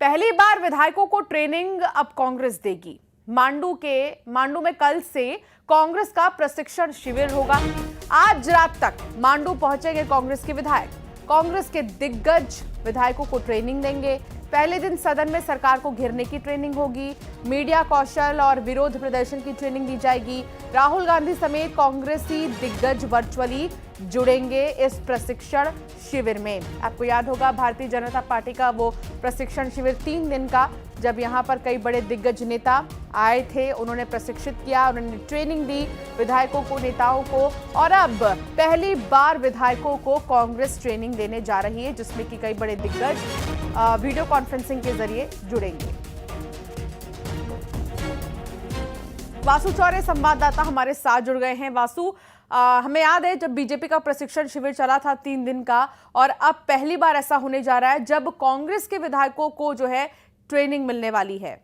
पहली बार विधायकों को ट्रेनिंग अब कांग्रेस देगी। मांडू में कल से कांग्रेस का प्रशिक्षण शिविर होगा। आज रात तक मांडू पहुंचेंगे कांग्रेस के विधायक। कांग्रेस के दिग्गज विधायकों को ट्रेनिंग देंगे। पहले दिन सदन में सरकार को घेरने की ट्रेनिंग होगी। मीडिया कौशल और विरोध प्रदर्शन की ट्रेनिंग दी जाएगी। राहुल गांधी समेत कांग्रेसी दिग्गज वर्चुअली जुड़ेंगे इस प्रशिक्षण शिविर में। आपको याद होगा भारतीय जनता पार्टी का वो प्रशिक्षण शिविर 3 दिन का, जब यहां पर कई बड़े दिग्गज नेता आए थे, उन्होंने प्रशिक्षित किया, उन्होंने ट्रेनिंग दी विधायकों को, नेताओं को। और अब पहली बार विधायकों को कांग्रेस ट्रेनिंग देने जा रही है, जिसमें कि कई बड़े दिग्गज वीडियो कॉन्फ्रेंसिंग के जरिए जुड़ेंगे। वासु चौरे संवाददाता हमारे साथ जुड़ गए हैं। वासु, हमें याद है जब बीजेपी का प्रशिक्षण शिविर चला था 3 दिन का, और अब पहली बार ऐसा होने जा रहा है जब कांग्रेस के विधायकों को जो है ट्रेनिंग मिलने वाली है।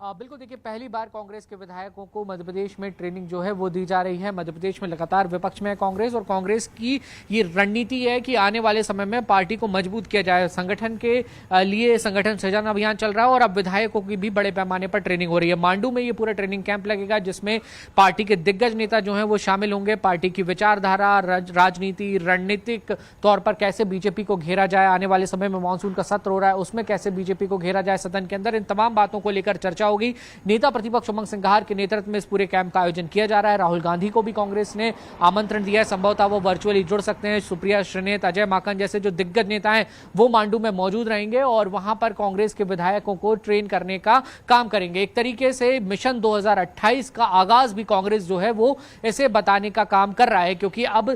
बिल्कुल, देखिए, पहली बार कांग्रेस के विधायकों को मध्य प्रदेश में ट्रेनिंग जो है वो दी जा रही है। मध्य प्रदेश में लगातार विपक्ष में है कांग्रेस, और कांग्रेस की ये रणनीति है कि आने वाले समय में पार्टी को मजबूत किया जाए। संगठन के लिए संगठन सृजन अभियान चल रहा है, और अब विधायकों की भी बड़े पैमाने पर ट्रेनिंग हो रही है। मांडू में ये पूरा ट्रेनिंग कैंप लगेगा, जिसमें पार्टी के दिग्गज नेता जो है वो शामिल होंगे। पार्टी की विचारधारा, राजनीति, रणनीतिक तौर पर कैसे बीजेपी को घेरा जाए, आने वाले समय में मानसून का सत्र हो रहा है, उसमें कैसे बीजेपी को घेरा जाए सदन के अंदर, इन तमाम बातों को लेकर चर्चा होगी। नेता प्रतिपक्ष उमंग सिंघार के नेतृत्व में इस पूरे कैंप का आयोजन किया जा रहा है। राहुल गांधी को भी कांग्रेस ने आमंत्रण दिया है, संभवतः वो वर्चुअली जुड़ सकते हैं। सुप्रिया श्रीनेत, अजय माकन जैसे जो दिग्गज नेता हैं वो मांडू में मौजूद रहेंगे, और वहां पर कांग्रेस के विधायकों को ट्रेन करने का काम करेंगे। एक तरीके से मिशन 2028 का आगाज भी कांग्रेस जो है वो इसे बताने का काम कर रहा है, क्योंकि अब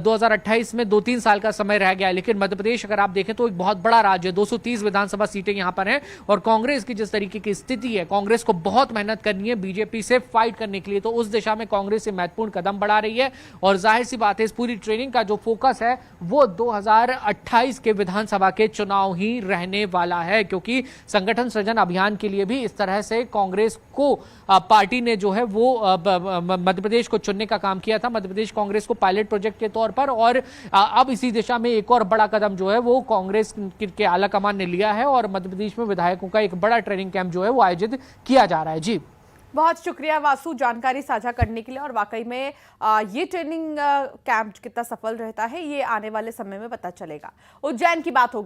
2028 में 2-3 साल का समय रह गया है। लेकिन मध्य प्रदेश अगर आप देखें तो एक बहुत बड़ा राज्य है, 230 विधानसभा सीटें यहां पर हैं, और कांग्रेस की जिस तरीके की स्थिति है, कांग्रेस को बहुत मेहनत करनी है बीजेपी से फाइट करने के लिए, तो उस दिशा में कांग्रेस से महत्वपूर्ण कदम बढ़ा रही है। और जाहिर सी बात है, इस पूरी ट्रेनिंग का जो फोकस है वो 2028 के विधानसभा के चुनाव ही रहने वाला है, क्योंकि संगठन सृजन अभियान के लिए भी इस तरह से कांग्रेस को पार्टी ने जो है वो मध्य प्रदेश को चुनने का काम किया था, मध्य प्रदेश कांग्रेस को पायलट प्रोजेक्ट के तौर पर। और अब इसी दिशा में एक और बड़ा कदम जो है वो कांग्रेस के आलाकमान ने लिया है, और मध्य प्रदेश में विधायकों का एक बड़ा ट्रेनिंग कैंप जो है वो आयोजित किया जा रहा है। जी, बहुत शुक्रिया वासु जानकारी साझा करने के लिए। और वाकई में ये ट्रेनिंग कैंप कितना सफल रहता है ये आने वाले समय में पता चलेगा। उज्जैन की बात होगी।